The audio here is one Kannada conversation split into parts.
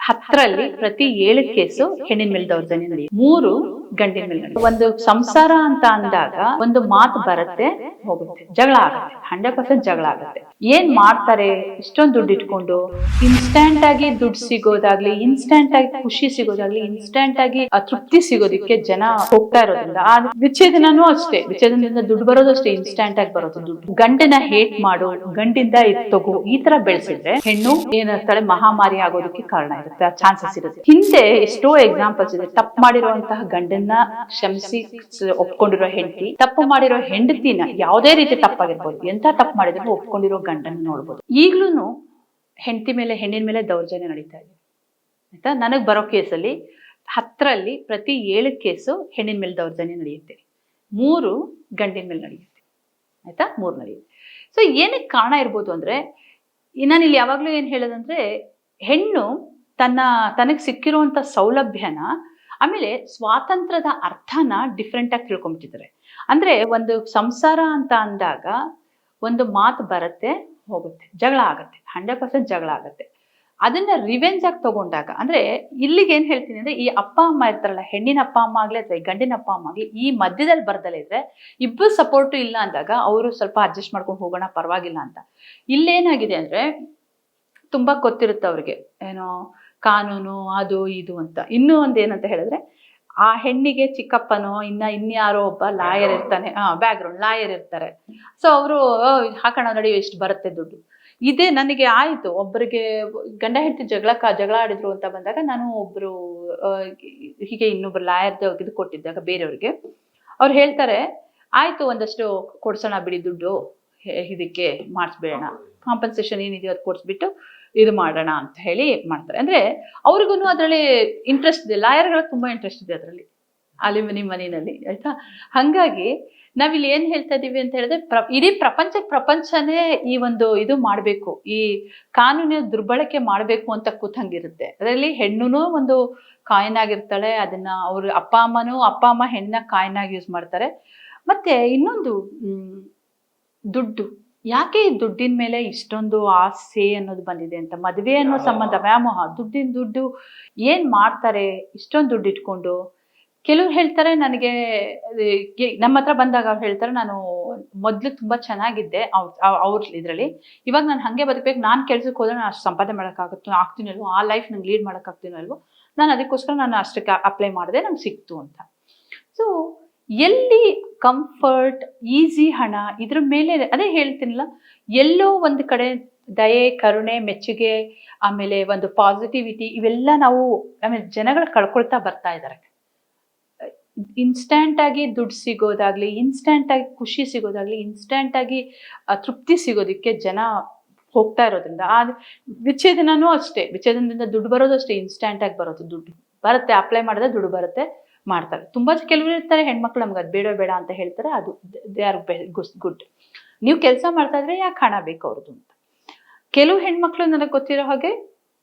10ರಲ್ಲಿ ಪ್ರತಿ 7 ಕೇಸು ಹೆಣ್ಣಿನ ಮೇಲೆ ದೌರ್ಜನ್ಯ ನಡೆಯುತ್ತೆ, 3 ಗಂಡಿನ ಮೇಲೆ ನಡೆಯುತ್ತೆ. ಒಂದು ಸಂಸಾರ ಅಂತ ಅಂದಾಗ ಒಂದು ಮಾತು ಬರುತ್ತೆ, ಹೋಗುತ್ತೆ, ಜಗಳ ಆಗುತ್ತೆ, 100% ಜಗಳ ಆಗುತ್ತೆ. ಏನ್ ಮಾಡ್ತಾರೆ, ಇಷ್ಟೊಂದು ದುಡ್ಡು ಇಟ್ಕೊಂಡು ಇನ್ಸ್ಟಂಟ್ ಆಗಿ ದುಡ್ಡು ಸಿಗೋದಾಗ್ಲಿ, ಇನ್ಸ್ಟಂಟ್ ಆಗಿ ಖುಷಿ ಸಿಗೋದಾಗ್ಲಿ, ಇನ್ಸ್ಟಂಟ್ ಆಗಿ ತೃಪ್ತಿ ಸಿಗೋದಿಕ್ಕೆ ಜನ ಹೋಗ್ತಾ ಇರೋದ್ರಿಂದ ಆ ವಿಚ್ಛೇದನೂ ಅಷ್ಟೇ, ವಿಚ್ಛೇದನದಿಂದ ದುಡ್ಡು ಬರೋದು ಅಷ್ಟೇ, ಇನ್ಸ್ಟಂಟ್ ಆಗಿ ಬರೋದು ದುಡ್ಡು. ಗಂಡನ ಹೇಟ್ ಮಾಡು, ಗಂಡಿಂದ ತಗೋ, ಈ ತರ ಬೆಳೆಸಿದ್ರೆ ಹೆಣ್ಣು ಏನಾಗ್ತಾಳೆ, ಮಹಾಮಾರಿ ಆಗೋದಕ್ಕೆ ಕಾರಣ ಇರುತ್ತೆ, ಚಾನ್ಸಸ್ ಇರುತ್ತೆ. ಹಿಂದೆ ಎಷ್ಟೋ ಎಕ್ಸಾಂಪಲ್ಸ್ ಇದೆ. ತಪ್ಪು ಮಾಡಿರುವಂತಹ ಗಂಡನ್ನ ಕ್ಷಮಿಸಿ ಒಪ್ಕೊಂಡಿರೋ ಹೆಂಡತಿ, ತಪ್ಪು ಮಾಡಿರೋ ಹೆಂಡತಿನ ಯಾವುದೇ ರೀತಿ ತಪ್ಪಾಗಿರ್ಬೋದು, ಎಂತ ತಪ್ಪು ಮಾಡಿದ್ರು ಒಪ್ಕೊಂಡಿರೋ ಗಂಡನ್ನ ನೋಡ್ಬೋದು. ಈಗ್ಲೂ ಹೆಂಡತಿ ಮೇಲೆ, ಹೆಣ್ಣಿನ ಮೇಲೆ ದೌರ್ಜನ್ಯ ನಡೀತಾ ಇದೆ ಆಯ್ತಾ. ನನಗ್ ಬರೋ ಕೇಸಲ್ಲಿ 10ರಲ್ಲಿ ಪ್ರತಿ 7 ಕೇಸು ಹೆಣ್ಣಿನ ಮೇಲೆ ದೌರ್ಜನ್ಯ ನಡೆಯುತ್ತೆ, 3 ಗಂಡಿನ ಮೇಲೆ ನಡೆಯುತ್ತೆ ಆಯ್ತಾ, 3 ನಡೆಯುತ್ತೆ. ಸೊ ಏನಕ್ಕೆ ಕಾರಣ ಇರ್ಬೋದು ಅಂದ್ರೆ, ನಾನಿಲ್ಲಿ ಯಾವಾಗ್ಲೂ ಏನ್ ಹೇಳೋದಂದ್ರೆ, ಹೆಣ್ಣು ತನಗೆ ಸಿಕ್ಕಿರುವಂತ ಸೌಲಭ್ಯನ, ಆಮೇಲೆ ಸ್ವಾತಂತ್ರ್ಯದ ಅರ್ಥನ ಡಿಫ್ರೆಂಟ್ ಆಗಿ ತಿಳ್ಕೊಂಡ್ಬಿಟ್ಟಿದ್ದಾರೆ. ಅಂದ್ರೆ ಒಂದು ಸಂಸಾರ ಅಂತ ಅಂದಾಗ ಒಂದು ಮಾತು ಬರುತ್ತೆ, ಹೋಗುತ್ತೆ, ಜಗಳ ಆಗುತ್ತೆ, 100% ಜಗಳ ಆಗುತ್ತೆ. ಅದನ್ನ ರಿವೆಂಜ್ ಆಗಿ ತಗೊಂಡಾಗ, ಅಂದ್ರೆ ಇಲ್ಲಿಗೆ ಏನ್ ಹೇಳ್ತೀನಿ ಅಂದ್ರೆ, ಈ ಅಪ್ಪ ಅಮ್ಮ ಇರ್ತಾರಲ್ಲ, ಹೆಣ್ಣಿನ ಅಪ್ಪ ಅಮ್ಮ ಆಗ್ಲಿ ಅಥವಾ ಗಂಡಿನ ಅಪ್ಪ ಅಮ್ಮ ಆಗ್ಲಿ, ಈ ಮಧ್ಯದಲ್ಲಿ ಬರ್ದಲ್ಲ ಇದ್ರೆ, ಇಬ್ಬರು ಸಪೋರ್ಟು ಇಲ್ಲ ಅಂದಾಗ ಅವರು ಸ್ವಲ್ಪ ಅಡ್ಜಸ್ಟ್ ಮಾಡ್ಕೊಂಡು ಹೋಗೋಣ ಪರವಾಗಿಲ್ಲ ಅಂತ. ಇಲ್ಲೇನಾಗಿದೆ ಅಂದ್ರೆ, ತುಂಬಾ ಗೊತ್ತಿರುತ್ತೆ ಅವ್ರಿಗೆ, ಏನೋ ಕಾನೂನು ಅದು ಇದು ಅಂತ. ಇನ್ನೂ ಒಂದ್ ಏನಂತ ಹೇಳಿದ್ರೆ, ಆ ಹೆಣ್ಣಿಗೆ ಚಿಕ್ಕಪ್ಪನೋ ಇನ್ಯಾರೋ ಒಬ್ಬ ಲಾಯರ್ ಇರ್ತಾನೆ, ಬ್ಯಾಕ್ಗ್ರೌಂಡ್ ಲಾಯರ್ ಇರ್ತಾರೆ. ಸೊ ಅವರು ಹಾಕೋಣ ನೋಡಿ ಎಷ್ಟು ಬರುತ್ತೆ ದುಡ್ಡು. ಇದೇ ನನಗೆ ಆಯ್ತು, ಒಬ್ಬರಿಗೆ ಗಂಡ ಹೆಂಡತಿ ಜಗಳ ಆಡಿದ್ರು ಅಂತ ಬಂದಾಗ, ನಾನು ಒಬ್ರು ಹೀಗೆ ಇನ್ನೊಬ್ರು ಲಾಯರ್ದು ಇದು ಕೊಟ್ಟಿದ್ದಾಗ ಬೇರೆಯವ್ರಿಗೆ, ಅವ್ರು ಹೇಳ್ತಾರೆ, ಆಯ್ತು ಒಂದಷ್ಟು ಕೊಡ್ಸೋಣ ಬಿಡಿ ದುಡ್ಡು, ಇದಕ್ಕೆ ಮಾಡಿಸ್ಬೇಡ, ಕಾಂಪನ್ಸೇಷನ್ ಏನಿದೆಯೋ ಅದು ಕೊಡ್ಸ್ಬಿಟ್ಟು ಇದು ಮಾಡೋಣ ಅಂತ ಹೇಳಿ ಮಾಡ್ತಾರೆ. ಅಂದ್ರೆ ಅವ್ರಿಗೂ ಅದರಲ್ಲಿ ಇಂಟ್ರೆಸ್ಟ್ ಇದೆ, ಲಾಯರ್ಗಳಿಗೆ ತುಂಬಾ ಇಂಟ್ರೆಸ್ಟ್ ಇದೆ ಅದರಲ್ಲಿ, ಅಲ್ಯೂಮಿನಿಯಂ ಮನಿನಲ್ಲಿ ಆಯ್ತಾ. ಹಂಗಾಗಿ ನಾವಿಲ್ಲಿ ಏನ್ ಹೇಳ್ತಾ ಇದೀವಿ ಅಂತ ಹೇಳಿದ್ರೆ, ಇಡೀ ಪ್ರಪಂಚನೇ ಈ ಒಂದು ಇದು ಮಾಡ್ಬೇಕು, ಈ ಕಾನೂನಿನ ದುರ್ಬಳಕೆ ಮಾಡ್ಬೇಕು ಅಂತ ಕೂತಂಗಿರುತ್ತೆ. ಅದರಲ್ಲಿ ಹೆಣ್ಣುನು ಒಂದು ಕಾಯಿನ್ ಆಗಿರ್ತಾಳೆ, ಅದನ್ನ ಅವ್ರ ಅಪ್ಪ ಅಮ್ಮ ಹೆಣ್ಣ ಕಾಯಿನ್ ಆಗಿ ಯೂಸ್ ಮಾಡ್ತಾರೆ. ಮತ್ತೆ ಇನ್ನೊಂದು ದುಡ್ಡು, ಯಾಕೆ ಈ ದುಡ್ಡಿನ ಮೇಲೆ ಇಷ್ಟೊಂದು ಆಸೆ ಅನ್ನೋದು ಬಂದಿದೆ ಅಂತ, ಮದುವೆ ಅನ್ನೋ ಸಂಬಂಧ ವ್ಯಾಮೋಹ, ದುಡ್ಡು ಏನ್ ಮಾಡ್ತಾರೆ ಇಷ್ಟೊಂದು ದುಡ್ಡು ಇಟ್ಕೊಂಡು. ಕೆಲವ್ರು ಹೇಳ್ತಾರೆ, ನನಗೆ ನಮ್ಮ ಹತ್ರ ಬಂದಾಗ ಅವ್ರು ಹೇಳ್ತಾರೆ, ನಾನು ಮೊದ್ಲು ತುಂಬಾ ಚೆನ್ನಾಗಿದ್ದೆ ಅವ್ರ ಇದ್ರಲ್ಲಿ, ಇವಾಗ ನಾನು ಹಂಗೆ ಬದುಕಬೇಕು, ನಾನು ಕೆಲ್ಸಕ್ಕೆ ಹೋದ್ರೆ ನಾನು ಅಷ್ಟು ಸಂಪಾದನೆ ಆಗ್ತೀನಲ್ವೋ, ಆ ಲೈಫ್ ನಂಗೆ ಲೀಡ್ ಮಾಡೋಕ್ಕಾಗ್ತೀನಲ್ವೋ, ನಾನು ಅದಕ್ಕೋಸ್ಕರ ನಾನು ಅಷ್ಟಕ್ಕೆ ಅಪ್ಲೈ ಮಾಡಿದೆ, ನಂಗೆ ಸಿಕ್ತು ಅಂತ. ಸೊ ಎಲ್ಲಿ ಕಂಫರ್ಟ್, ಈಸಿ ಹಣ, ಇದ್ರ ಮೇಲೆ ಅದೇ ಹೇಳ್ತೀನಲ್ಲ, ಎಲ್ಲೋ ಒಂದು ಕಡೆ ದಯೆ, ಕರುಣೆ, ಮೆಚ್ಚುಗೆ, ಆಮೇಲೆ ಒಂದು ಪಾಸಿಟಿವಿಟಿ, ಇವೆಲ್ಲ ನಾವು ಆಮೇಲೆ ಜನಗಳು ಕಳ್ಕೊಳ್ತಾ ಬರ್ತಾ ಇದ್ದಾರೆ. ಇನ್ಸ್ಟಂಟ್ ಆಗಿ ದುಡ್ಡು ಸಿಗೋದಾಗ್ಲಿ, ಇನ್ಸ್ಟಂಟ್ ಆಗಿ ಖುಷಿ ಸಿಗೋದಾಗ್ಲಿ, ಇನ್ಸ್ಟಂಟ್ ಆಗಿ ತೃಪ್ತಿ ಸಿಗೋದಿಕ್ಕೆ ಜನ ಹೋಗ್ತಾ ಇರೋದ್ರಿಂದ ಆ ವಿಚ್ಛೇದನೂ ಅಷ್ಟೇ, ವಿಚ್ಛೇದನದಿಂದ ದುಡ್ಡು ಬರೋದು ಅಷ್ಟೇ, ಇನ್ಸ್ಟಂಟ್ ಆಗಿ ಬರೋದು ದುಡ್ಡು ಬರುತ್ತೆ, ಅಪ್ಲೈ ಮಾಡಿದ್ರೆ ದುಡ್ಡು ಬರುತ್ತೆ, ಮಾಡ್ತಾರೆ. ತುಂಬಾ ಕೆಲವರು ಇರ್ತಾರೆ ಹೆಣ್ಮಕ್ಳು, ನಮ್ಗೆ ಅದು ಬೇಡ ಅಂತ ಹೇಳ್ತಾರೆ, ಅದು ದೇ ಆರ್ ಗುಡ್. ನೀವು ಕೆಲಸ ಮಾಡ್ತಾ ಇದ್ರೆ ಯಾಕೆ ಹಣ ಬೇಕು ಅವ್ರದ್ದು ಅಂತ. ಕೆಲವು ಹೆಣ್ಮಕ್ಳು ನನಗೆ ಗೊತ್ತಿರೋ ಹಾಗೆ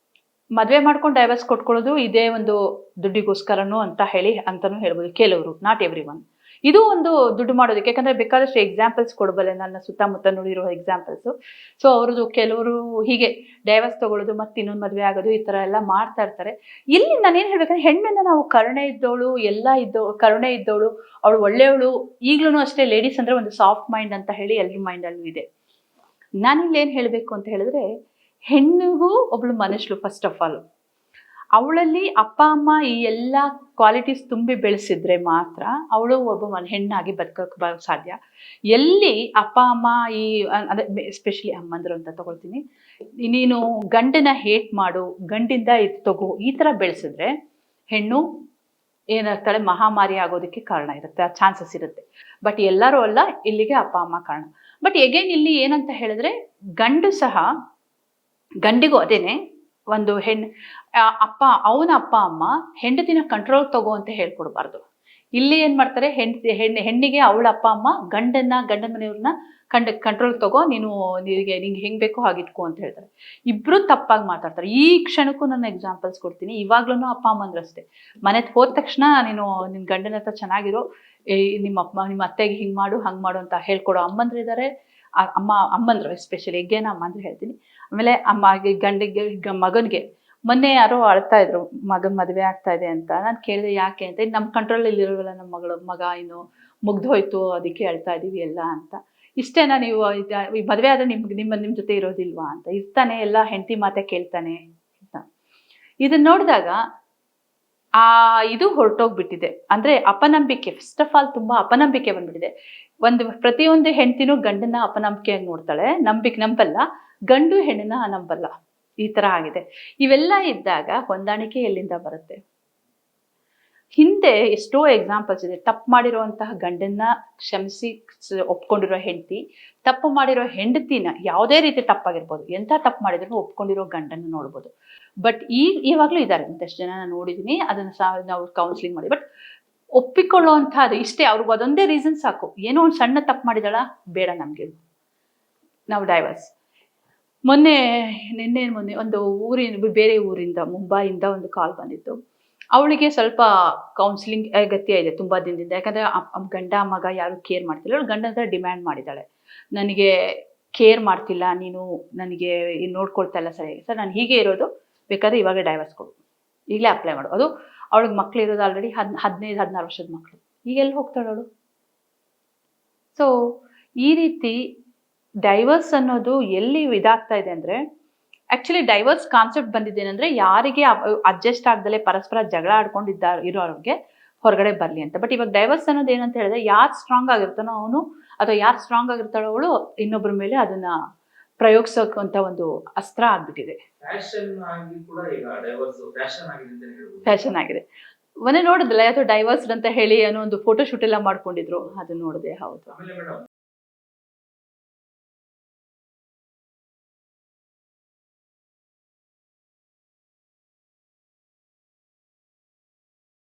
ಮದ್ವೆ ಮಾಡ್ಕೊಂಡು ಡೈವರ್ಸ್ ಕೊಟ್ಕೊಳ್ಳೋದು ಇದೇ ಒಂದು ದುಡ್ಡಿಗೋಸ್ಕರನೂ ಅಂತಾನು ಹೇಳ್ಬೋದು. ಕೆಲವರು, ನಾಟ್ ಎವ್ರಿ ಒನ್. ಇದು ಒಂದು ದುಡ್ಡು ಮಾಡೋದಕ್ಕೆ, ಯಾಕಂದ್ರೆ ಬೇಕಾದಷ್ಟು ಎಕ್ಸಾಂಪಲ್ಸ್ ಕೊಡಬಲ್ಲೆ, ನನ್ನ ಸುತ್ತಮುತ್ತ ನೋಡಿರೋ ಎಕ್ಸಾಂಪಲ್ಸ್. ಸೊ ಅವ್ರದ್ದು ಕೆಲವರು ಹೀಗೆ ಡೈವರ್ಸ್ ತಗೊಳ್ಳೋದು, ಮತ್ತೆ ಇನ್ನೊಂದು ಮದುವೆ ಆಗೋದು, ಈ ತರ ಎಲ್ಲ ಮಾಡ್ತಾ ಇರ್ತಾರೆ. ಇಲ್ಲಿ ನಾನೇನ್ ಹೇಳ್ಬೇಕಂದ್ರೆ, ಹೆಣ್ಣನ್ನ ನಾವು ಕರುಣೆ ಇದ್ದವಳು, ಕರುಣೆ ಇದ್ದವಳು, ಅವಳು ಒಳ್ಳೆಯವಳು. ಈಗ್ಲೂ ಅಷ್ಟೇ, ಲೇಡೀಸ್ ಅಂದ್ರೆ ಒಂದು ಸಾಫ್ಟ್ ಮೈಂಡ್ ಅಂತ ಹೇಳಿ ಎಲ್ರ ಮೈಂಡ್ ಅಲ್ಲೂ ಇದೆ. ನಾನಿಲ್ಲಿ ಏನ್ ಹೇಳ್ಬೇಕು ಅಂತ ಹೇಳಿದ್ರೆ, ಹೆಣ್ಣಿಗೂ ಒಬ್ಳು ಮನುಷ್ಯಳು. ಫಸ್ಟ್ ಆಫ್ ಆಲ್ ಅವಳಲ್ಲಿ ಅಪ್ಪ ಅಮ್ಮ ಈ ಎಲ್ಲ ಕ್ವಾಲಿಟೀಸ್ ತುಂಬಿ ಬೆಳೆಸಿದ್ರೆ ಮಾತ್ರ ಅವಳು ಒಬ್ಬ ಹೆಣ್ಣಾಗಿ ಬದುಕಕ್ಕೆ ಸಾಧ್ಯ. ಎಲ್ಲಿ ಅಪ್ಪ ಅಮ್ಮ ಅದೇ ಎಸ್ಪೆಷಲಿ ಅಮ್ಮಂದ್ರು ಅಂತ ತಗೊಳ್ತೀನಿ, ನೀನು ಗಂಡನ ಹೇಟ್ ಮಾಡು, ಗಂಡಿಂದ ತಗೋ, ಈ ತರ ಬೆಳೆಸಿದ್ರೆ ಹೆಣ್ಣು ಏನಾಗ್ತಾಳೆ, ಮಹಾಮಾರಿ ಆಗೋದಕ್ಕೆ ಕಾರಣ ಇರುತ್ತೆ, ಚಾನ್ಸಸ್ ಇರುತ್ತೆ. ಬಟ್ ಎಲ್ಲರೂ ಅಲ್ಲ, ಇಲ್ಲಿಗೆ ಅಪ್ಪ ಅಮ್ಮ ಕಾರಣ. ಬಟ್ ಎಗೈನ್ ಇಲ್ಲಿ ಏನಂತ ಹೇಳಿದ್ರೆ, ಗಂಡಿಗೂ ಅದೇನೆ, ಒಂದು ಅವನ ಅಪ್ಪ ಅಮ್ಮ ಹೆಂಡತಿನ ಕಂಟ್ರೋಲ್ ತಗೋ ಅಂತ ಹೇಳ್ಕೊಡ್ಬಾರ್ದು. ಇಲ್ಲಿ ಏನ್ ಮಾಡ್ತಾರೆ, ಹೆಣ್ಣಿಗೆ ಅವಳ ಅಪ್ಪ ಅಮ್ಮ ಗಂಡನ ಮನೆಯವ್ರನ್ನ ಕಂಟ್ರೋಲ್ ತಗೋ, ನಿಂಗೆ ಹೆಂಗ್ ಬೇಕೋ ಹಾಗಿಟ್ಕೋ ಅಂತ ಹೇಳ್ತಾರೆ. ಇಬ್ರು ತಪ್ಪಾಗಿ ಮಾತಾಡ್ತಾರೆ. ಈ ಕ್ಷಣಕ್ಕೂ ನನ್ನ ಎಕ್ಸಾಂಪಲ್ಸ್ ಕೊಡ್ತೀನಿ. ಇವಾಗ್ಲೂ ಅಪ್ಪ ಅಮ್ಮಂದ್ರು ಅಷ್ಟೇ, ಮನೆಗೆ ಹೋದ ತಕ್ಷಣ ನಿನ್ ಗಂಡನ ಹತ್ರ ಚೆನ್ನಾಗಿರೋ, ನಿಮ್ಮ ಅತ್ತೆಗೆ ಹಿಂಗ್ ಮಾಡು ಹಂಗ್ ಮಾಡು ಅಂತ ಹೇಳ್ಕೊಡೋ ಅಮ್ಮಂದ್ರು ಇದ್ದಾರೆ. ಅಮ್ಮಂದ್ರು ಎಸ್ಪೆಷಲಿ, ಎಗ್ಗೇನ ಅಮ್ಮಂದ್ರು ಹೇಳ್ತೀನಿ. ಆಮೇಲೆ ಗಂಡಿಗೆ ಮಗನಿಗೆ ಮೊನ್ನೆ ಯಾರೋ ಅಳ್ತಾ ಇದ್ರು ಮಗನ್ ಮದುವೆ ಆಗ್ತಾ ಇದೆ ಅಂತ. ನಾನು ಕೇಳಿದೆ ಯಾಕೆ ಅಂತ. ಇದು ನಮ್ಮ ಕಂಟ್ರೋಲ್ ಇಲ್ಲಿರೋಲ್ಲ, ನಮ್ಮ ಮಗ ಇನ್ನು ಮುಗ್ದೋಯ್ತು ಅದಕ್ಕೆ ಅಳ್ತಾ ಇದೀವಿ ಎಲ್ಲ ಅಂತ. ಇಷ್ಟೇನಾ ನೀವು ಈ ಮದುವೆ ಆದ್ರೆ ನಿಮ್ಮ ಜೊತೆ ಇರೋದಿಲ್ವಾ ಅಂತ. ಇರ್ತಾನೆ, ಎಲ್ಲ ಹೆಂಡತಿ ಮಾತೆ ಕೇಳ್ತಾನೆ ಅಂತ. ಇದನ್ನ ನೋಡಿದಾಗ ಇದು ಹೊರಟೋಗ್ಬಿಟ್ಟಿದೆ. ಅಂದ್ರೆ ಅಪನಂಬಿಕೆ, ಫಸ್ಟ್ ಆಫ್ ಆಲ್ ತುಂಬಾ ಅಪನಂಬಿಕೆ ಬಂದ್ಬಿಟ್ಟಿದೆ. ಪ್ರತಿಯೊಂದು ಹೆಂಡತಿನೂ ಗಂಡನ ಅಪನಂಬಿಕೆಯಾಗಿ ನೋಡ್ತಾಳೆ, ನಂಬಲ್ಲ. ಗಂಡು ಹೆಣ್ಣನ್ನ ನಂಬಲ್ಲ. ಈ ತರ ಆಗಿದೆ. ಇವೆಲ್ಲ ಇದ್ದಾಗ ಹೊಂದಾಣಿಕೆ ಎಲ್ಲಿಂದ ಬರುತ್ತೆ? ಹಿಂದೆ ಎಷ್ಟೋ ಎಕ್ಸಾಂಪಲ್ಸ್ ಇದೆ. ತಪ್ಪು ಮಾಡಿರುವಂತಹ ಗಂಡನ್ನ ಕ್ಷಮಿಸಿ ಒಪ್ಕೊಂಡಿರೋ ಹೆಂಡತಿ, ತಪ್ಪು ಮಾಡಿರೋ ಹೆಂಡತಿನ, ಯಾವುದೇ ರೀತಿ ತಪ್ಪಾಗಿರ್ಬೋದು, ಎಂಥ ತಪ್ಪು ಮಾಡಿದ್ರು ಒಪ್ಕೊಂಡಿರೋ ಗಂಡನ್ನ ನೋಡ್ಬೋದು. ಬಟ್ ಇವಾಗಲೂ ಇದ್ದಾರೆ ಒಂದಷ್ಟು ಜನ, ನಾನು ನೋಡಿದ್ದೀನಿ. ಅದನ್ನ ನಾವು ಕೌನ್ಸಿಲಿಂಗ್ ಮಾಡಿ. ಬಟ್ ಒಪ್ಪಿಕೊಳ್ಳುವಂಥದ್ದು ಇಷ್ಟೇ, ಅವ್ರಿಗೆ ಅದೊಂದೇ ರೀಸನ್ ಸಾಕು. ಏನೋ ಒಂದು ಸಣ್ಣ ತಪ್ಪು ಮಾಡಿದಳ, ಬೇಡ ನಮಗೆ, ನಾವು ಡೈವರ್ಸ್. ನಿನ್ನೆ ಮೊನ್ನೆ ಒಂದು ಬೇರೆ ಊರಿಂದ, ಮುಂಬೈಯಿಂದ ಒಂದು ಕಾಲ್ ಬಂದಿತ್ತು. ಅವಳಿಗೆ ಸ್ವಲ್ಪ ಕೌನ್ಸಿಲಿಂಗ್ ಅಗತ್ಯ ಇದೆ ತುಂಬಾ ದಿನದಿಂದ. ಯಾಕಂದ್ರೆ ಗಂಡ ಮಗ ಯಾರು ಕೇರ್ ಮಾಡ್ತಿಲ್ಲ. ಅವಳು ಗಂಡ ಹತ್ರ ಡಿಮ್ಯಾಂಡ್ ಮಾಡಿದ್ದಾಳೆ, ನನಗೆ ಕೇರ್ ಮಾಡ್ತಿಲ್ಲ ನೀನು, ನನಗೆ ನೋಡ್ಕೊಳ್ತಾ ಇಲ್ಲ ಸರಿಯಾಗಿ ಸರ್, ನಾನು ಹೀಗೆ ಇರೋದು, ಬೇಕಾದ್ರೆ ಇವಾಗ ಡೈವರ್ಸ್ ಕೊಡು, ಈಗಲೇ ಅಪ್ಲೈ ಮಾಡು. ಅದು ಅವಳಿಗೆ ಮಕ್ಳು ಇರೋದು ಆಲ್ರೆಡಿ 15-16 ವರ್ಷದ ಮಕ್ಕಳು. ಈಗ ಎಲ್ಲಿ ಹೋಗ್ತಾಳೆ ಅವಳು? ಸೊ ಈ ರೀತಿ ಡೈವರ್ಸ್ ಅನ್ನೋದು ಎಲ್ಲಿ ಇದಾಗ್ತಾ ಇದೆ ಅಂದ್ರೆ, ಆಕ್ಚುಲಿ ಡೈವರ್ಸ್ ಕಾನ್ಸೆಪ್ಟ್ ಬಂದಿದ್ದೇನೆಂದ್ರೆ, ಯಾರಿಗೆ ಅಡ್ಜಸ್ಟ್ ಆಗ್ದಲೆ ಪರಸ್ಪರ ಜಗಳ ಇರೋರಿಗೆ ಹೊರಗಡೆ ಬರ್ಲಿ ಅಂತ. ಬಟ್ ಇವಾಗ ಡೈವರ್ಸ್ ಅನ್ನೋದು ಏನಂತ ಹೇಳಿದ್ರೆ, ಯಾರು ಸ್ಟ್ರಾಂಗ್ ಆಗಿರ್ತಾನೋ ಅವನು, ಅಥವಾ ಯಾರು ಸ್ಟ್ರಾಂಗ್ ಆಗಿರ್ತಾಳೋ ಅವಳು ಇನ್ನೊಬ್ಬರ ಮೇಲೆ ಅದನ್ನ ಪ್ರಯೋಗಿಸೋಕಂತ ಒಂದು ಅಸ್ತ್ರ ಆಗ್ಬಿಟ್ಟಿದೆ. ಫ್ಯಾಷನ್ ಆಗಿದೆ. ಮೊನ್ನೆ ನೋಡಿದ್ರಲ್ಲ, ಯಾವ್ದೋ ಡೈವರ್ಸ್ ಅಂತ ಹೇಳಿ ಏನೋ ಒಂದು ಫೋಟೋ ಶೂಟ್ ಎಲ್ಲ ಮಾಡ್ಕೊಂಡಿದ್ರು, ಅದು ನೋಡಿದೆ. ಹೌದು.